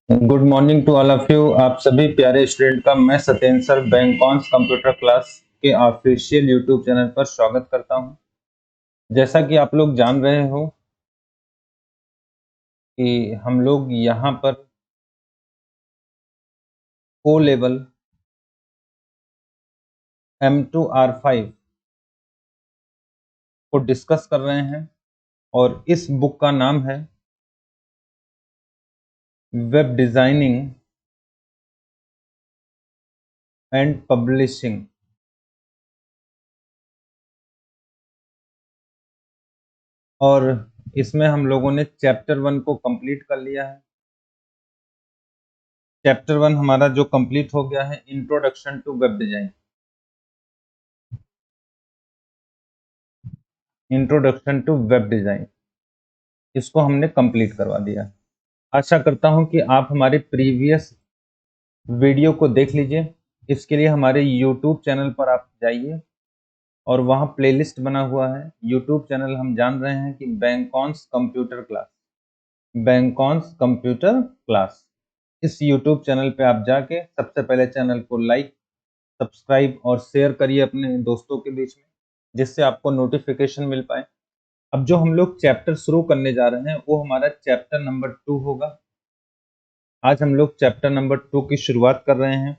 Good morning to all of you. आप सभी प्यारे स्टूडेंट का मैं सत्येंद्र सर बैंकॉन्स कंप्यूटर क्लास के ऑफिशियल यूट्यूब चैनल पर स्वागत करता हूं। जैसा कि आप लोग जान रहे हो कि हम लोग यहां पर ओ लेवल M2R5 को डिस्कस कर रहे हैं और इस बुक का नाम है वेब डिजाइनिंग एंड पब्लिशिंग। और इसमें हम लोगों ने चैप्टर 1 को कंप्लीट कर लिया है। चैप्टर 1 हमारा जो कंप्लीट हो गया है, introduction to web design. Introduction to web design इसको हमने कंप्लीट करवा दिया। आशा करता हूं कि आप हमारे प्रीवियस वीडियो को देख लीजिए। इसके लिए हमारे YouTube चैनल पर आप जाइए और वहां प्लेलिस्ट बना हुआ है। YouTube चैनल हम जान रहे हैं कि बैंकॉन्स कंप्यूटर क्लास, बैंकॉन्स कंप्यूटर क्लास। इस YouTube चैनल पे आप जाके सबसे पहले चैनल को लाइक, सब्सक्राइब और शेयर करिए अपने दोस्तों के बीच में, जिससे आपको नोटिफिकेशन मिल पाए। अब जो हम लोग चैप्टर शुरू करने जा रहे हैं वो हमारा चैप्टर नंबर 2 होगा। आज हम लोग चैप्टर नंबर 2 की शुरुआत कर रहे हैं,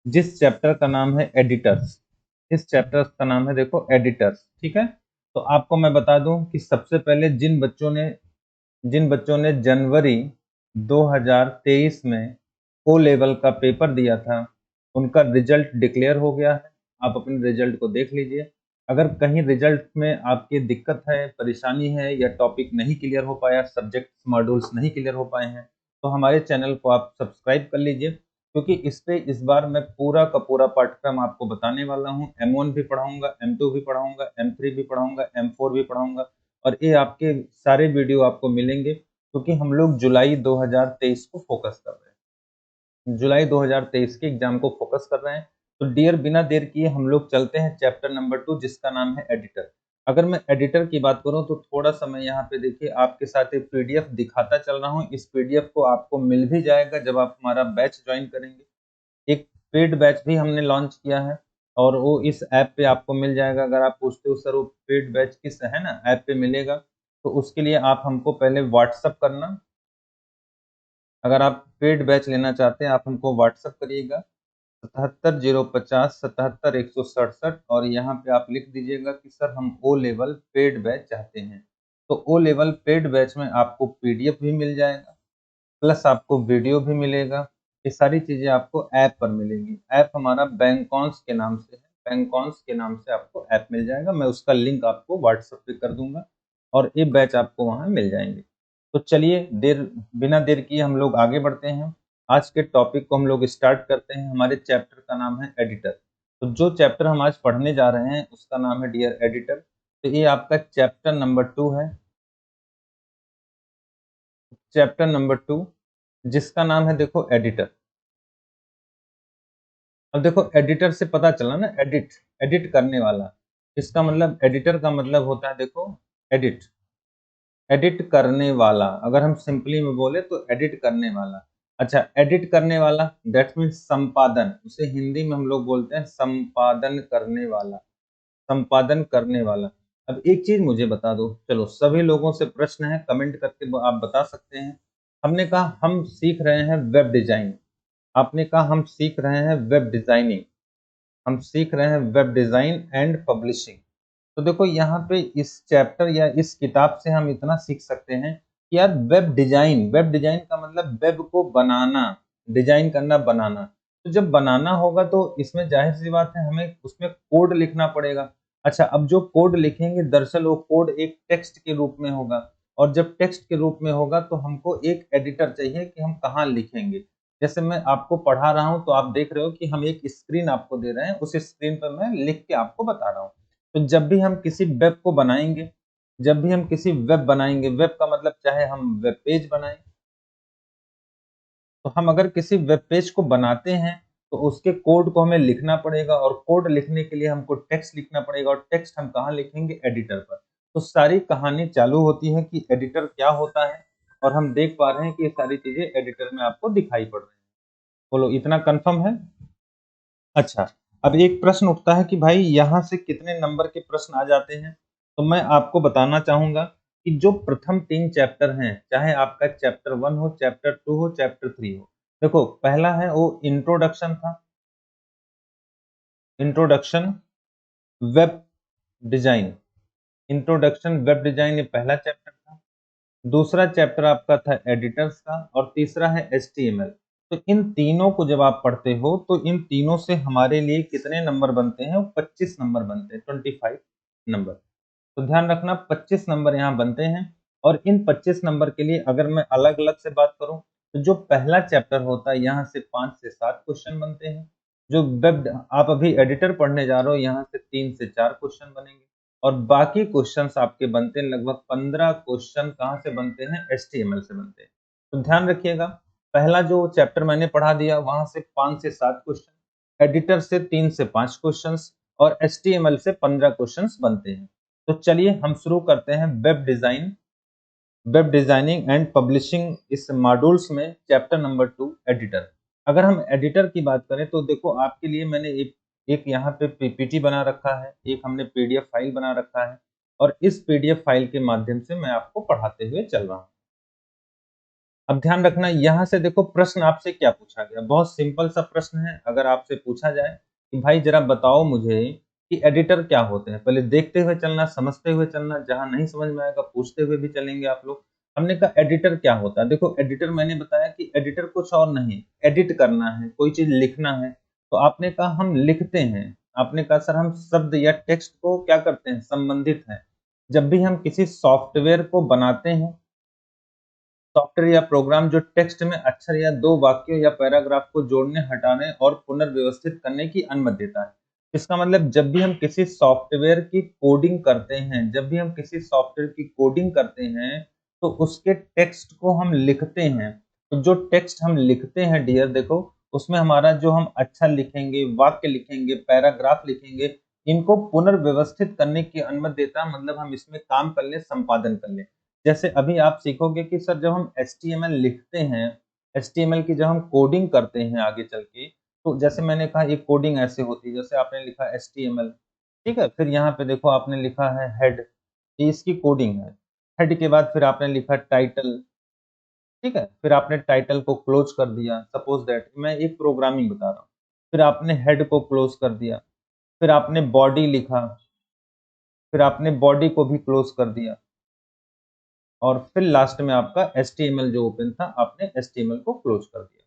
जिस चैप्टर का नाम है एडिटर्स। इस चैप्टर का नाम है, देखो, एडिटर्स। ठीक है, तो आपको मैं बता दूं कि सबसे पहले जिन बच्चों ने जनवरी 2023 में ओ लेवल का पेपर दिया था, उनका रिजल्ट डिक्लेयर हो गया है। आप अपने रिजल्ट को देख लीजिए। अगर कहीं रिजल्ट में आपकी दिक्कत है, परेशानी है या टॉपिक नहीं क्लियर हो पाया, सब्जेक्ट मॉड्यूल्स नहीं क्लियर हो पाए हैं, तो हमारे चैनल को आप सब्सक्राइब कर लीजिए, क्योंकि इस पे इस बार मैं पूरा का पूरा पाठ्यक्रम आपको बताने वाला हूँ। M1 भी पढ़ाऊंगा, M2 भी पढ़ाऊंगा, M3 भी पढ़ाऊंगा, M4 भी पढ़ाऊंगा। और ये आपके सारे वीडियो आपको मिलेंगे, क्योंकि हम लोग जुलाई 2023 को फोकस कर रहे हैं, जुलाई 2023 के एग्जाम को फोकस कर रहे हैं। तो डियर, बिना देर किए हम लोग चलते हैं चैप्टर नंबर 2, जिसका नाम है एडिटर। अगर मैं एडिटर की बात करूं तो थोड़ा सा मैं यहाँ पे देखिए आपके साथ एक पीडीएफ दिखाता चल रहा हूँ। इस पीडीएफ को आपको मिल भी जाएगा जब आप हमारा बैच ज्वाइन करेंगे। एक पेड बैच भी हमने लॉन्च किया है और वो इस ऐप पे आपको मिल जाएगा। अगर आप पूछते हो सर वो पेड बैच किस है ना ऐप पे मिलेगा, तो उसके लिए आप हमको पहले व्हाट्सअप करना। अगर आप पेड बैच लेना चाहते हैं, आप हमको व्हाट्सअप करिएगा 7705077167, और यहाँ पे आप लिख दीजिएगा कि सर हम ओ लेवल पेड बैच चाहते हैं। तो ओ लेवल पेड बैच में आपको पीडीएफ भी मिल जाएगा, प्लस आपको वीडियो भी मिलेगा। ये सारी चीजें आपको ऐप पर मिलेंगी। ऐप हमारा बैंकॉन्स के नाम से है, बैंकॉन्स के नाम से आपको ऐप मिल जाएगा। मैं उसका लिंक आपको व्हाट्सएप पे कर दूंगा और ये बैच आपको वहां मिल जाएंगे। तो चलिए, बिना देर किए हम लोग आगे बढ़ते हैं। आज के टॉपिक को हम लोग स्टार्ट करते हैं। हमारे चैप्टर का नाम है एडिटर। तो जो चैप्टर हम आज पढ़ने जा रहे हैं उसका नाम है डियर एडिटर। तो ये आपका चैप्टर नंबर 2 है, चैप्टर नंबर 2, जिसका नाम है, देखो, एडिटर। अब देखो, एडिटर से पता चला ना, एडिट, एडिट करने वाला। इसका मतलब, एडिटर का मतलब होता है, देखो, एडिट, एडिट करने वाला। अगर हम सिंपली में बोले तो एडिट करने वाला। अच्छा, एडिट करने वाला दैट मीन्स संपादन। उसे हिंदी में हम लोग बोलते हैं संपादन करने वाला, संपादन करने वाला। अब एक चीज मुझे बता दो, चलो सभी लोगों से प्रश्न है, कमेंट करके आप बता सकते हैं। हमने कहा हम सीख रहे हैं वेब डिजाइन, आपने कहा हम सीख रहे हैं वेब डिजाइनिंग, हम सीख रहे हैं वेब डिजाइन एंड पब्लिशिंग। तो देखो यहाँ पे इस चैप्टर या इस किताब से हम इतना सीख सकते हैं कि यार वेब डिजाइन, वेब डिजाइन का मतलब वेब को बनाना, डिजाइन करना, बनाना। तो जब बनाना होगा तो इसमें जाहिर सी बात है हमें उसमें कोड लिखना पड़ेगा। अच्छा, अब जो कोड लिखेंगे दरअसल वो कोड एक टेक्स्ट के रूप में होगा, और जब टेक्स्ट के रूप में होगा तो हमको एक एडिटर चाहिए कि हम कहाँ लिखेंगे। जैसे मैं आपको पढ़ा रहा हूँ तो आप देख रहे हो कि हम एक स्क्रीन आपको दे रहे हैं, उस स्क्रीन पर मैं लिख के आपको बता रहा हूँ। तो जब भी हम किसी वेब को बनाएंगे, जब भी हम किसी वेब बनाएंगे, वेब का मतलब चाहे हम वेब पेज बनाएं, तो हम अगर किसी वेब पेज को बनाते हैं तो उसके कोड को हमें लिखना पड़ेगा, और कोड लिखने के लिए हमको टेक्स्ट लिखना पड़ेगा, और टेक्स्ट हम कहाँ लिखेंगे, एडिटर पर। तो सारी कहानी चालू होती है कि एडिटर क्या होता है और हम देख पा रहे हैं कि ये सारी चीजें एडिटर में आपको दिखाई पड़ रही हैं। बोलो इतना कंफर्म है? अच्छा, अब एक प्रश्न उठता है कि भाई यहाँ से कितने नंबर के प्रश्न आ जाते हैं? तो मैं आपको बताना चाहूंगा कि जो प्रथम 3 चैप्टर हैं, चाहे आपका चैप्टर 1 हो, चैप्टर 2 हो, चैप्टर 3 हो। देखो पहला है वो इंट्रोडक्शन था, introduction web design. Introduction web design ये पहला चैप्टर था। दूसरा चैप्टर आपका था एडिटर्स का और तीसरा है HTML। तो इन तीनों को जब आप पढ़ते हो तो इन तीनों से हमारे लिए कितने नंबर बनते हैं? वो 25 नंबर बनते हैं, 25 नंबर। तो ध्यान रखना 25 नंबर यहाँ बनते हैं। और इन 25 नंबर के लिए अगर मैं अलग अलग से बात करूं तो जो पहला चैप्टर होता है यहाँ से 5 से 7 क्वेश्चन बनते हैं। जो वेब आप अभी एडिटर पढ़ने जा रहे हो यहाँ से 3 से 4 क्वेश्चन बनेंगे। और बाकी क्वेश्चंस आपके बनते हैं, लगभग 15 क्वेश्चन कहाँ से बनते हैं? HTML से बनते हैं। तो ध्यान रखिएगा, पहला जो चैप्टर मैंने पढ़ा दिया वहां से 5 से 7 क्वेश्चन, एडिटर से 3 से 5 क्वेश्चंस और HTML से 15 क्वेश्चंस बनते हैं। तो चलिए हम शुरू करते हैं web design, web designing and publishing इस मॉड्यूल्स में चैप्टर नंबर 2 एडिटर। अगर हम एडिटर की बात करें तो देखो आपके लिए मैंने एक यहाँ पे पीपीटी बना रखा है, एक हमने पीडीएफ फाइल बना रखा है और इस पीडीएफ फाइल के माध्यम से मैं आपको पढ़ाते हुए चल रहा हूँ। अब ध्यान रखना यहाँ से देखो प्रश्न आपसे क्या पूछा गया, बहुत सिंपल सा प्रश्न है। अगर आपसे पूछा जाए कि भाई जरा बताओ मुझे कि एडिटर क्या होते हैं, पहले देखते हुए चलना, समझते हुए चलना, जहां नहीं समझ में आएगा पूछते हुए भी चलेंगे आप लोग। हमने कहा एडिटर क्या होता है। देखो एडिटर मैंने बताया कि एडिटर कुछ और नहीं, एडिट करना है, कोई चीज लिखना है। तो आपने कहा हम लिखते हैं, आपने कहा सर हम शब्द या टेक्स्ट को क्या करते हैं? संबंधित है। जब भी हम किसी सॉफ्टवेयर को बनाते हैं, सॉफ्टवेयर या प्रोग्राम जो टेक्स्ट में अक्षर या 2 वाक्यों या पैराग्राफ को जोड़ने, हटाने और पुनर्व्यवस्थित करने की अनुमति देता है। इसका मतलब जब भी हम किसी सॉफ्टवेयर की कोडिंग करते हैं, जब भी हम किसी सॉफ्टवेयर की कोडिंग करते हैं, तो उसके टेक्स्ट को हम लिखते हैं। तो जो टेक्स्ट हम लिखते हैं डियर देखो, उसमें हमारा जो हम अक्षर लिखेंगे, वाक्य लिखेंगे, पैराग्राफ लिखेंगे, इनको पुनर्व्यवस्थित करने की अनुमति देता है। मतलब हम इसमें काम कर लें, संपादन कर लें। जैसे अभी आप सीखोगे कि सर जब हम HTML लिखते हैं, HTML की जब हम कोडिंग करते हैं आगे चल के, तो जैसे मैंने कहा एक कोडिंग ऐसे होती है, जैसे आपने लिखा HTML, ठीक है, फिर यहाँ पे देखो आपने लिखा है हेड, ये इसकी कोडिंग है। हेड के बाद फिर आपने लिखा टाइटल, ठीक है, फिर आपने टाइटल को क्लोज कर दिया। सपोज दैट मैं एक प्रोग्रामिंग बता रहा हूँ, फिर आपने हेड को क्लोज कर दिया, फिर आपने बॉडी लिखा, फिर आपने बॉडी को भी क्लोज कर दिया और फिर लास्ट में आपका HTML जो ओपन था, आपने HTML को क्लोज कर दिया।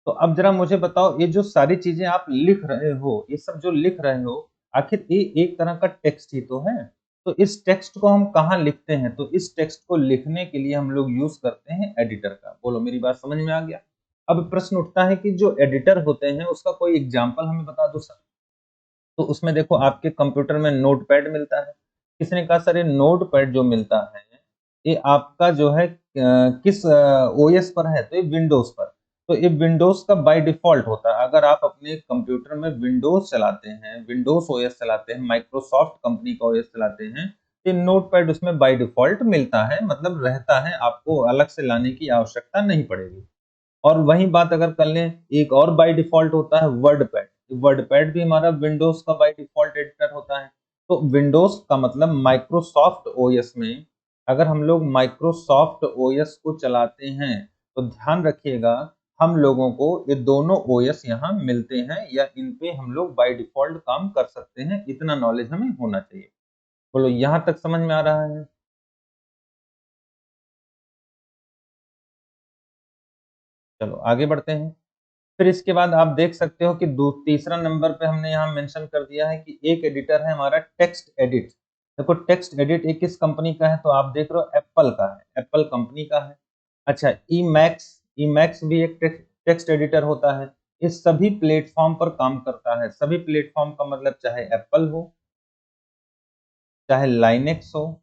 तो अब जरा मुझे बताओ, ये जो सारी चीजें आप लिख रहे हो, ये सब जो लिख रहे हो, आखिर ये एक तरह का टेक्स्ट ही तो है। तो इस टेक्स्ट को हम कहाँ लिखते हैं? तो इस टेक्स्ट को लिखने के लिए हम लोग यूज करते हैं एडिटर का। बोलो मेरी बात समझ में आ गया? अब प्रश्न उठता है कि जो एडिटर होते हैं उसका कोई एग्जाम्पल हमें बता दो सर। तो उसमें देखो आपके कंप्यूटर में नोटपैड मिलता है। किसी ने कहा सर ये नोटपैड जो मिलता है, ये आपका जो है किस ओएस पर है? तो ये विंडोज पर। तो ये विंडोज का बाय डिफॉल्ट होता है। अगर आप अपने कंप्यूटर में विंडोज चलाते हैं, विंडोज ओएस चलाते हैं, माइक्रोसॉफ्ट कंपनी का ओएस चलाते हैं, तो नोटपैड उसमें बाय डिफॉल्ट मिलता है, मतलब रहता है, आपको अलग से लाने की आवश्यकता नहीं पड़ेगी। और वही बात अगर कर लें, एक और बाय डिफॉल्ट होता है वर्ड पैड। वर्ड पैड भी हमारा विंडोज का बाय डिफॉल्ट एडिटर होता है। तो विंडोज का मतलब माइक्रोसॉफ्ट ओएस में, अगर हम लोग माइक्रोसॉफ्ट ओएस को चलाते हैं तो ध्यान रखिएगा हम लोगों को ये दोनों ओएस यहाँ मिलते हैं, या इन पे हम लोग बाय डिफॉल्ट काम कर सकते हैं। इतना नॉलेज हमें होना चाहिए। बोलो यहाँ तक समझ में आ रहा है? चलो आगे बढ़ते हैं। फिर इसके बाद आप देख सकते हो कि तीसरा नंबर पे हमने यहाँ मेंशन कर दिया है कि एक एडिटर है हमारा टेक्स्ट एडिट। देखो टेक्स्ट एडिट एक किस कंपनी का है? तो आप देख रहे हो एप्पल का है, एप्पल कंपनी का है। अच्छा ई मैक्स भी एक टेक्स्ट एडिटर होता है। इस सभी प्लेटफॉर्म पर काम करता है। सभी प्लेटफॉर्म का मतलब चाहे एप्पल हो, चाहे लाइनेक्स हो,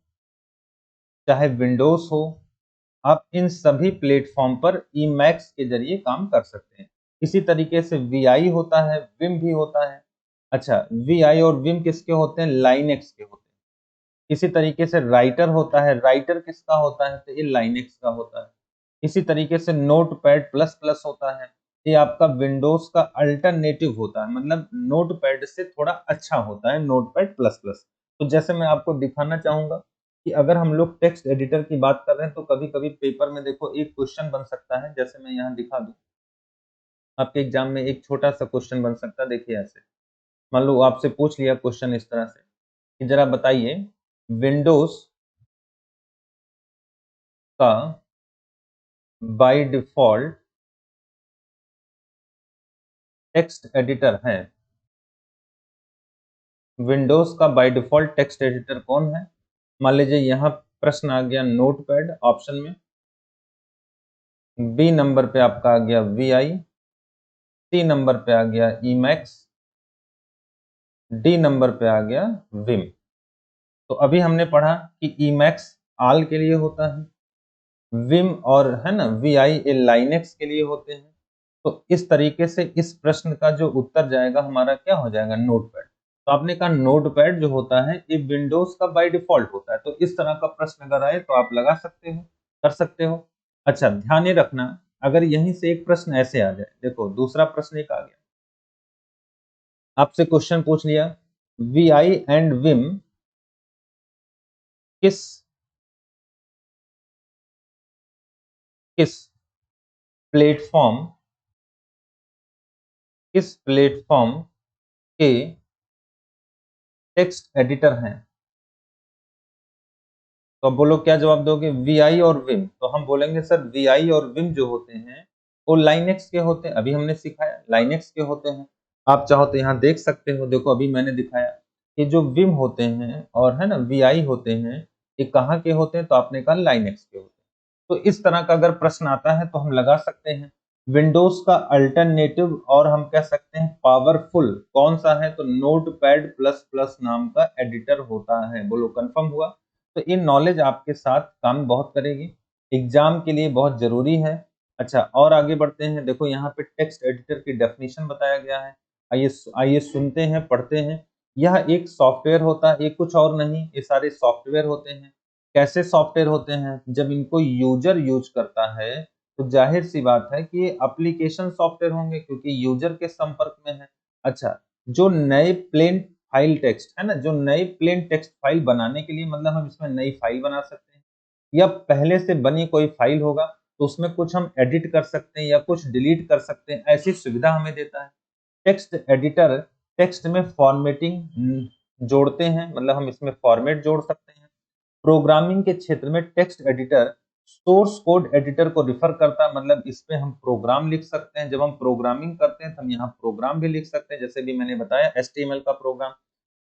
चाहे विंडोज हो, आप इन सभी प्लेटफॉर्म पर Emacs के जरिए काम कर सकते हैं। इसी तरीके से VI होता है, Vim भी होता है। अच्छा VI और Vim किसके होते हैं? लाइनेक्स के होते हैं। इसी तरीके से राइटर होता है, राइटर किसका होता है? तो ये लाइनेक्स का होता है। इसी तरीके से नोट पैड प्लस प्लस होता है, ये आपका विंडोज का अल्टरनेटिव होता है, मतलब नोट पैड से थोड़ा अच्छा होता है नोट पैड प्लस प्लस। तो जैसे मैं आपको दिखाना चाहूंगा कि अगर हम लोग टेक्स्ट एडिटर की बात कर रहे हैं तो कभी कभी पेपर में देखो एक क्वेश्चन बन सकता है, जैसे मैं यहाँ दिखा दूं आपके एग्जाम में एक छोटा सा क्वेश्चन बन सकता है। देखिए ऐसे मान लो आपसे पूछ लिया क्वेश्चन इस तरह से कि जरा बताइए विंडोज का बाय डिफॉल्ट टेक्स्ट एडिटर है, विंडोज का बाय डिफॉल्ट टेक्स्ट एडिटर कौन है। मान लीजिए यहाँ प्रश्न आ गया नोटपैड ऑप्शन में, बी नंबर पे आपका आ गया वी, सी नंबर पे आ गया ईमैक्स, डी नंबर पे आ गया विम। तो अभी हमने पढ़ा कि ईमैक्स आल के लिए होता है, विम और है ना वी ये लाइनेक्स के लिए होते हैं। तो इस तरीके से इस प्रश्न का जो उत्तर जाएगा हमारा क्या हो जाएगा नोटपैड। तो आपने कहा नोटपैड जो होता है ये विंडोज का बाय डिफॉल्ट होता है, तो इस तरह का प्रश्न अगर आए तो आप लगा सकते हो, कर सकते हो। अच्छा ध्यान ये रखना, अगर यहीं से एक प्रश्न ऐसे आ जाए, देखो दूसरा प्रश्न एक आ गया, आपसे क्वेश्चन पूछ लिया वी एंड विम किस किस प्लेटफॉर्म किस प्लेटफॉर्म के टेक्स्ट एडिटर हैं। तो अब बोलो क्या जवाब दोगे, वी और विम। तो हम बोलेंगे सर वी और विम जो होते हैं वो लाइनेक्स के होते हैं, अभी हमने सिखाया लाइनेक्स के होते हैं। आप चाहो तो यहाँ देख सकते हो, देखो अभी मैंने दिखाया कि जो विम होते हैं और है ना वी होते हैं ये कहाँ के होते हैं, तो आपने कहा लाइनेक्स के होते हैं। तो इस तरह का अगर प्रश्न आता है तो हम लगा सकते हैं विंडोज का अल्टरनेटिव और हम कह सकते हैं पावरफुल कौन सा है, तो नोटपैड प्लस प्लस नाम का एडिटर होता है। बोलो कंफर्म हुआ। तो ये नॉलेज आपके साथ काम बहुत करेगी, एग्जाम के लिए बहुत जरूरी है। अच्छा और आगे बढ़ते हैं, देखो यहाँ पे टेक्स्ट एडिटर की डेफिनेशन बताया गया है। आइए आइए सुनते हैं पढ़ते हैं। यह एक सॉफ्टवेयर होता है, ये कुछ और नहीं, ये सारे सॉफ्टवेयर होते हैं। कैसे सॉफ्टवेयर होते हैं, जब इनको यूजर यूज करता है तो जाहिर सी बात है कि ये एप्लीकेशन सॉफ्टवेयर होंगे क्योंकि यूजर के संपर्क में है। अच्छा जो नए प्लेन फाइल टेक्स्ट है ना, जो नई प्लेन टेक्स्ट फाइल बनाने के लिए मतलब हम इसमें नई फाइल बना सकते हैं, या पहले से बनी कोई फाइल होगा तो उसमें कुछ हम एडिट कर सकते हैं या कुछ डिलीट कर सकते हैं, ऐसी सुविधा हमें देता है। टेक्स्ट एडिटर टेक्स्ट में फॉर्मेटिंग जोड़ते हैं, मतलब हम इसमें फॉर्मेट जोड़ सकते हैं। प्रोग्रामिंग के क्षेत्र में text editor source code editor को रिफर करता है, मतलब इस पे हम प्रोग्राम लिख सकते हैं। जब हम प्रोग्रामिंग करते हैं तो हम यहाँ प्रोग्राम भी लिख सकते हैं, जैसे भी मैंने बताया HTML का प्रोग्राम।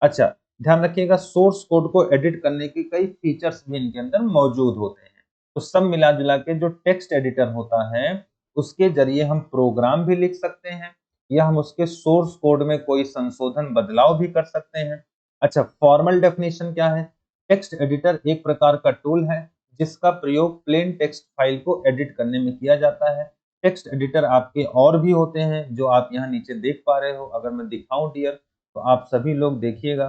अच्छा ध्यान रखिएगा सोर्स कोड को एडिट करने के कई फीचर्स भी इनके अंदर मौजूद होते हैं। तो सब मिला जुला के जो टेक्स्ट एडिटर होता है उसके जरिए हम प्रोग्राम भी लिख सकते हैं या हम उसके सोर्स कोड में कोई संशोधन बदलाव भी कर सकते हैं। अच्छा फॉर्मल डेफिनेशन क्या है, टेक्स्ट एडिटर एक प्रकार का टूल है जिसका प्रयोग प्लेन टेक्स्ट फाइल को एडिट करने में किया जाता है। टेक्स्ट एडिटर आपके और भी होते हैं जो आप यहाँ नीचे देख पा रहे हो, अगर मैं दिखाऊं डियर तो आप सभी लोग देखिएगा।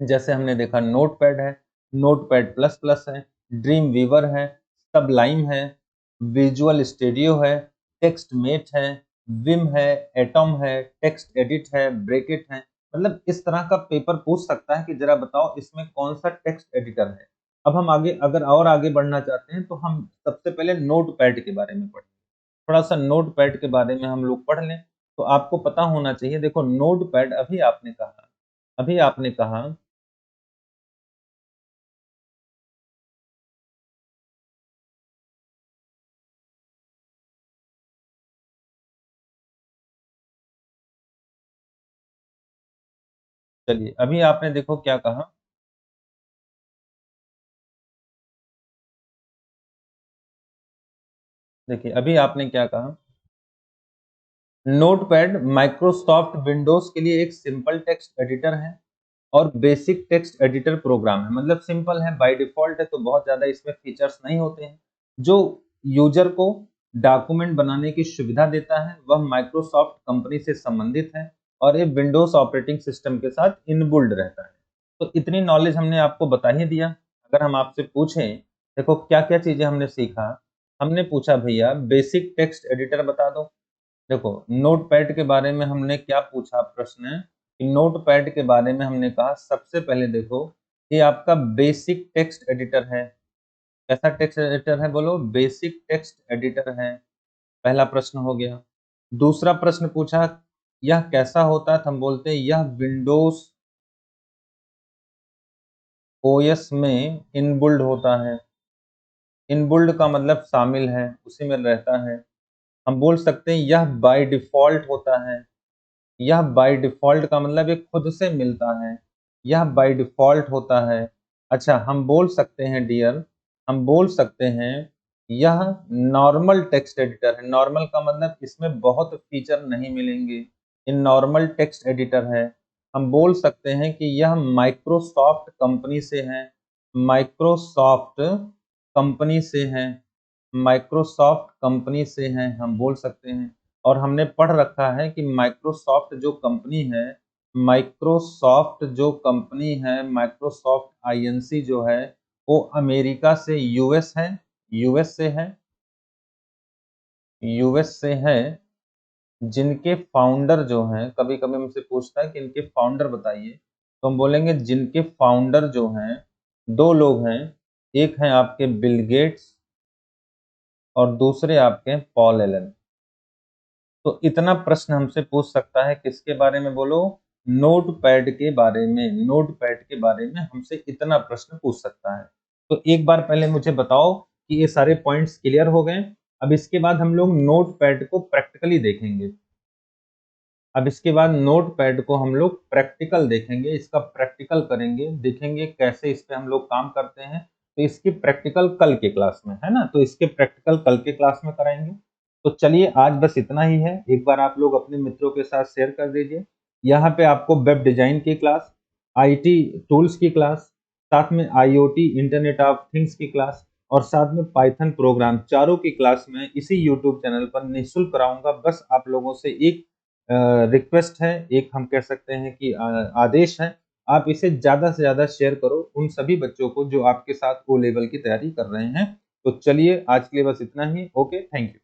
जैसे हमने देखा नोटपैड है, नोटपैड प्लस प्लस है, ड्रीम वीवर है, सबलाइम है, विजुअल स्टूडियो है, टेक्स्ट मेट है, विम है, एटम है, टेक्स्ट एडिट है, ब्रेकेट है। मतलब इस तरह का पेपर पूछ सकता है कि जरा बताओ इसमें कौन सा टेक्स्ट एडिटर है। अब हम आगे अगर और आगे बढ़ना चाहते हैं तो हम सबसे पहले नोटपैड के बारे में पढ़ें, थोड़ा सा नोटपैड के बारे में हम लोग पढ़ लें तो आपको पता होना चाहिए। देखो नोटपैड अभी आपने कहा चलिए अभी आपने देखो क्या कहा, देखिए अभी आपने क्या कहा, नोटपैड माइक्रोसॉफ्ट विंडोज के लिए एक सिंपल टेक्स्ट एडिटर है और बेसिक टेक्स्ट एडिटर प्रोग्राम है। मतलब सिंपल है, बाय डिफॉल्ट है, तो बहुत ज्यादा इसमें फीचर्स नहीं होते हैं। जो यूजर को डॉक्यूमेंट बनाने की सुविधा देता है वह माइक्रोसॉफ्ट कंपनी से संबंधित है और ये विंडोज ऑपरेटिंग सिस्टम के साथ इनबिल्ड रहता है। तो इतनी नॉलेज हमने आपको बता ही दिया। अगर हम आपसे पूछें देखो क्या क्या चीजें हमने सीखा, हमने पूछा भैया बेसिक टेक्स्ट एडिटर बता दो। देखो नोटपैड के बारे में हमने क्या पूछा प्रश्न कि नोटपैड के बारे में हमने कहा सबसे पहले देखो ये आपका बेसिक टेक्स्ट एडिटर है। कैसा टेक्स्ट एडिटर है बोलो? बेसिक टेक्स्ट एडिटर है। पहला प्रश्न हो गया। दूसरा प्रश्न पूछा यह कैसा होता है? तो हम बोलते हैं यह विंडोज ओएस में इनबिल्ड होता है। इनबिल्ड का मतलब शामिल है, उसी में रहता है। हम बोल सकते हैं यह बाय डिफॉल्ट होता है। यह बाय डिफॉल्ट का मतलब ये खुद से मिलता है, यह बाय डिफॉल्ट होता है। अच्छा हम बोल सकते हैं डियर, हम बोल सकते हैं यह नॉर्मल टेक्स्ट एडिटर है। नॉर्मल का मतलब इसमें बहुत फीचर नहीं मिलेंगे, ये नॉर्मल टेक्स्ट एडिटर है। हम बोल सकते हैं कि यह माइक्रोसॉफ्ट कंपनी से है, माइक्रोसॉफ्ट कंपनी से है, माइक्रोसॉफ्ट कंपनी से है हम बोल सकते हैं। और हमने पढ़ रखा है कि माइक्रोसॉफ्ट जो कंपनी है, माइक्रोसॉफ्ट जो कंपनी है, माइक्रोसॉफ्ट आईएनसी जो है वो अमेरिका से यूएस है, यूएस से है, यूएस से है। जिनके फाउंडर जो हैं, कभी कभी हमसे पूछता है कि इनके फाउंडर बताइए, तो हम बोलेंगे जिनके फाउंडर जो हैं दो लोग हैं, एक हैं आपके बिल गेट्स और दूसरे आपके हैं पॉल एलन। तो इतना प्रश्न हमसे पूछ सकता है किसके बारे में बोलो? नोटपैड के बारे में। नोटपैड के बारे में हमसे इतना प्रश्न पूछ सकता है। तो एक बार पहले मुझे बताओ कि ये सारे पॉइंट्स क्लियर हो गए। अब इसके बाद हम लोग नोटपैड को प्रैक्टिकली देखेंगे। अब इसके बाद नोटपैड को हम लोग प्रैक्टिकल देखेंगे, इसका प्रैक्टिकल करेंगे, देखेंगे कैसे इस पे हम लोग काम करते हैं। तो इसकी प्रैक्टिकल कल के क्लास में है ना, तो इसके प्रैक्टिकल कल के क्लास में कराएंगे। तो चलिए आज बस इतना ही है। एक बार आप लोग अपने मित्रों के साथ शेयर कर दीजिए। यहाँ पे आपको वेब डिजाइन की क्लास, आईटी टूल्स की क्लास, साथ में आईओटी इंटरनेट ऑफ थिंग्स की क्लास और साथ में पाइथन प्रोग्राम, चारों की क्लास में इसी यूट्यूब चैनल पर निःशुल्क कराऊंगा। बस आप लोगों से एक रिक्वेस्ट है, एक हम कह सकते हैं कि आदेश है, आप इसे ज़्यादा से ज़्यादा शेयर करो उन सभी बच्चों को जो आपके साथ ओ लेवल की तैयारी कर रहे हैं। तो चलिए आज के लिए बस इतना ही। Okay, thank you.